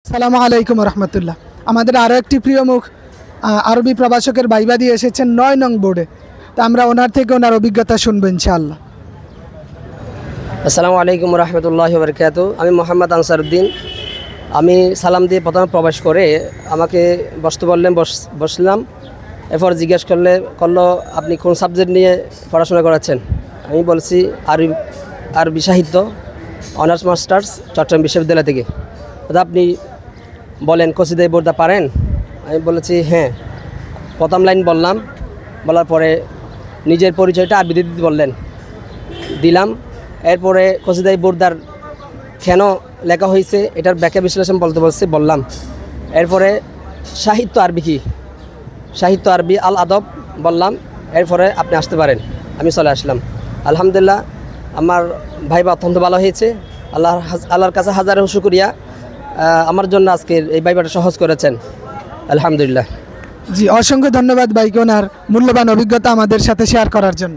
আসসালামু আলাইকুম রহমতুল্লাহ। আমাদের আরও একটি প্রিয় মুখ আরবি প্রভাষকের ভাইবা দিয়ে এসেছেন ৯ নং বোর্ডে। তা আমরা ওনার থেকে ওনার অভিজ্ঞতা শুনবো ইনশাআল্লাহ। আসসালামু আলাইকুম রহমতুল্লাহি ওয়া বারাকাতুহু। আমি মোহাম্মদ আনসারউদ্দিন। আমি সালাম দিয়ে প্রথমে প্রবেশ করে আমাকে বসতে বললেন, বসলাম। এরপর জিজ্ঞেস করলো আপনি কোন সাবজেক্ট নিয়ে পড়াশোনা করাচ্ছেন। আমি বলছি আরবি সাহিত্য, অনার্স মাস্টার্স, চট্টগ্রাম বিশ্ববিদ্যালয় থেকে। আপনি বলেন কসিদায়ে বুরদা পারেন? আমি বলেছি হ্যাঁ। প্রথম লাইন বললাম, বলার পরে নিজের পরিচয়টা আরবিতে দিতে বললেন, দিলাম। এরপরে কসিদায়ে বুরদার কেন লেখা হয়েছে এটার ব্যাখ্যা বিশ্লেষণ বললাম। এরপরে সাহিত্য আরবি কি, সাহিত্য আরবি আল আদব বললাম। এরপরে আপনি আসতে পারেন। আমি চলে আসলাম। আলহামদুলিল্লাহ, আমার ভাইবা অত্যন্ত ভালো হয়েছে। আল্লাহর কাছে হাজারো শুকরিয়া, আমার জন্য আজকের এই ভাইবাটা সহজ করেছেন। আলহামদুলিল্লাহ। জি, অসংখ্য ধন্যবাদ ভাইকে ওনার মূল্যবান অভিজ্ঞতা আমাদের সাথে শেয়ার করার জন্য।